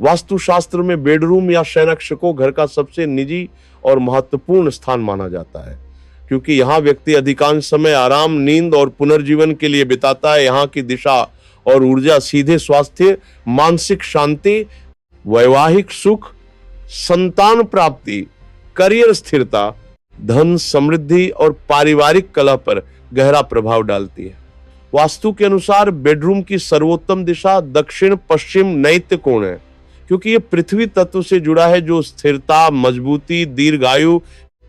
वास्तुशास्त्र में बेडरूम या शयनकक्ष को घर का सबसे निजी और महत्वपूर्ण स्थान माना जाता है, क्योंकि यहाँ व्यक्ति अधिकांश समय आराम, नींद और पुनर्जीवन के लिए बिताता है। यहाँ की दिशा और ऊर्जा सीधे स्वास्थ्य, मानसिक शांति, वैवाहिक सुख, संतान प्राप्ति, करियर स्थिरता, धन समृद्धि और पारिवारिक कलह पर गहरा प्रभाव डालती है। वास्तु के अनुसार बेडरूम की सर्वोत्तम दिशा दक्षिण पश्चिम नैत्य कोण है, क्योंकि यह पृथ्वी तत्व से जुड़ा है, जो स्थिरता, मजबूती, दीर्घायु,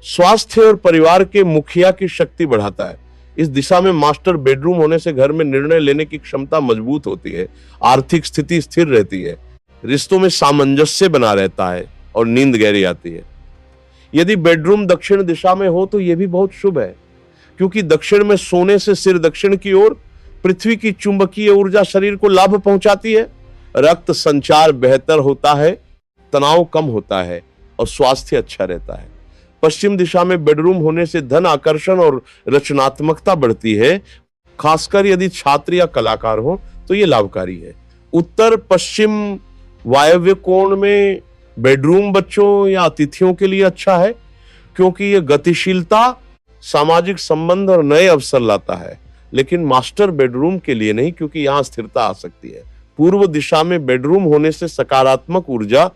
स्वास्थ्य और परिवार के मुखिया की शक्ति बढ़ाता है। इस दिशा में मास्टर बेडरूम होने से घर में निर्णय लेने की क्षमता मजबूत होती है, आर्थिक स्थिति स्थिर रहती है, रिश्तों में सामंजस्य बना रहता है और नींद गहरी आती है। यदि बेडरूम दक्षिण दिशा में हो तो यह भी बहुत शुभ है, क्योंकि दक्षिण में सोने से सिर दक्षिण की ओर, पृथ्वी की चुंबकीय ऊर्जा शरीर को लाभ पहुंचाती है, रक्त संचार बेहतर होता है, तनाव कम होता है और स्वास्थ्य अच्छा रहता है। पश्चिम दिशा में बेडरूम होने से धन आकर्षण और रचनात्मकता बढ़ती है, खासकर यदि छात्र या कलाकार हो तो यह लाभकारी है। उत्तर पश्चिम वायव्य कोण में बेडरूम बच्चों या अतिथियों के लिए अच्छा है, क्योंकि यह गतिशीलता, सामाजिक संबंध और नए अवसर लाता है, लेकिन मास्टर बेडरूम के लिए नहीं, क्योंकि यहां स्थिरता आ सकती है। पूर्व दिशा में बेडरूम होने से सकारात्मक ऊर्जा,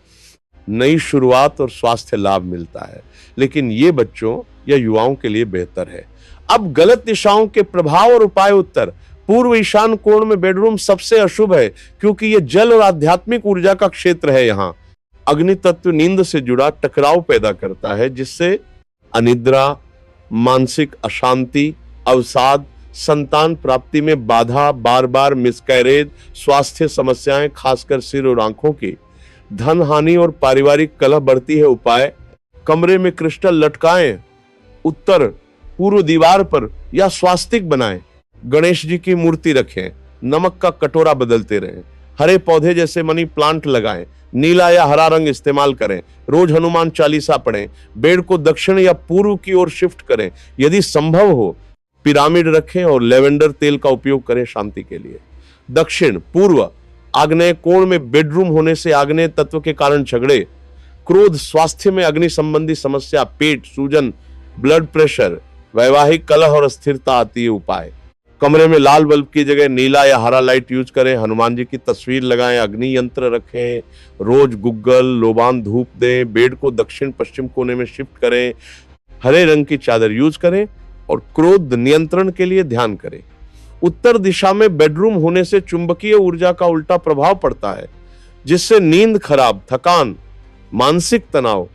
नई शुरुआत और स्वास्थ्य लाभ मिलता है, लेकिन ये बच्चों या युवाओं के लिए बेहतर है। अब गलत दिशाओं के प्रभाव और उपाय। उत्तर पूर्व ईशान कोण में बेडरूम सबसे अशुभ है, क्योंकि यह जल और आध्यात्मिक ऊर्जा का क्षेत्र है। यहाँ अग्नि तत्व नींद से जुड़ा टकराव पैदा करता है, जिससे अनिद्रा, मानसिक अशांति, अवसाद, संतान प्राप्ति में बाधा, बार बार मिसकैरेज, स्वास्थ्य समस्याएं खासकर सिर और आंखों की, धन हानि और पारिवारिक कलह बढ़ती है। उपाय: कमरे में क्रिस्टल लटकाएं, उत्तर पूर्व दीवार पर या स्वास्तिक बनाएं, गणेश जी की मूर्ति रखें, नमक का कटोरा बदलते रहें, हरे पौधे जैसे मनी प्लांट लगाएं, नीला या हरा रंग इस्तेमाल करें, रोज हनुमान चालीसा पढ़ें, बेड को दक्षिण या पूर्व की ओर शिफ्ट करें, यदि संभव हो पिरामिड रखें और लेवेंडर तेल का उपयोग करें शांति के लिए। दक्षिण पूर्व आग्नेय कोण में बेडरूम होने से आग्नेय तत्व के कारण झगड़े, क्रोध, स्वास्थ्य में अग्नि संबंधी समस्या, पेट, सूजन, ब्लड प्रेशर, वैवाहिक कलह और अस्थिरता आती है। उपाय: कमरे में लाल बल्ब की जगह नीला या हरा लाइट यूज करें, हनुमान जी की तस्वीर लगाएं, अग्नि यंत्र रखें, रोज गुग्गल, लोबान धूप दें, बेड को दक्षिण पश्चिम कोने में शिफ्ट करें, हरे रंग की चादर यूज करें और क्रोध नियंत्रण के लिए ध्यान करें। उत्तर दिशा में बेडरूम होने से चुंबकीय ऊर्जा का उल्टा प्रभाव पड़ता है, जिससे नींद खराब, थकान, मानसिक तनाव,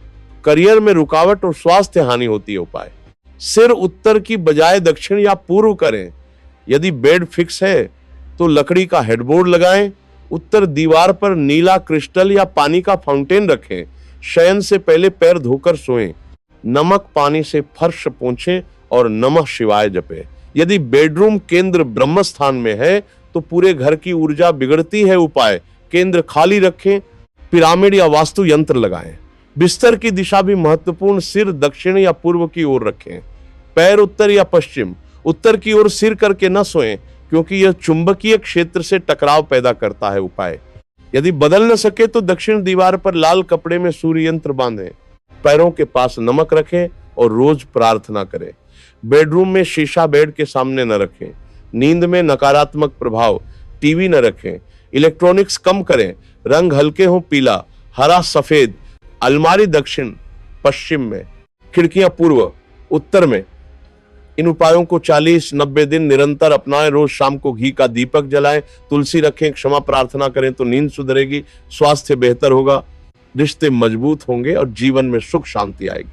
करियर में रुकावट और स्वास्थ्य हानि होती है। उपाय: सिर उत्तर की बजाय दक्षिण या पूर्व करें। यदि बेड फिक्स है तो लकड़ी का हेडबोर्ड लगाएं, उत्तर दीवार पर नीला क्रिस्टल या पानी का फाउंटेन रखें, शयन से पहले पैर धोकर सोएं, नमक पानी से फर्श पोंछें और नमः शिवाय जपें। यदि बेडरूम केंद्र ब्रह्म स्थान में है तो पूरे घर की ऊर्जा बिगड़ती है। उपाय: केंद्र खाली रखें, पिरामिड या वास्तु यंत्र लगाएं। बिस्तर की दिशा भी महत्वपूर्ण, सिर दक्षिण या पूर्व की ओर रखें, पैर उत्तर या पश्चिम। उत्तर की ओर सिर करके न सोएं, क्योंकि यह चुंबकीय क्षेत्र से टकराव पैदा करता है। उपाय: यदि बदल न सके तो दक्षिण दीवार पर लाल कपड़े में सूर्य यंत्र बांधें, पैरों के पास नमक रखें और रोज प्रार्थना करें। बेडरूम में शीशा बेड के सामने न रखें। नींद में नकारात्मक प्रभाव, टीवी न रखें, इलेक्ट्रॉनिक्स कम करें, रंग हल्के हों, पीला, हरा, सफेद। अलमारी दक्षिण पश्चिम में, खिड़कियां पूर्व उत्तर में। इन उपायों को 40-90 दिन निरंतर अपनाएं। रोज शाम को घी का दीपक जलाएं, तुलसी रखें, क्षमा प्रार्थना करें तो नींद सुधरेगी, स्वास्थ्य बेहतर होगा, रिश्ते मजबूत होंगे और जीवन में सुख शांति आएगी।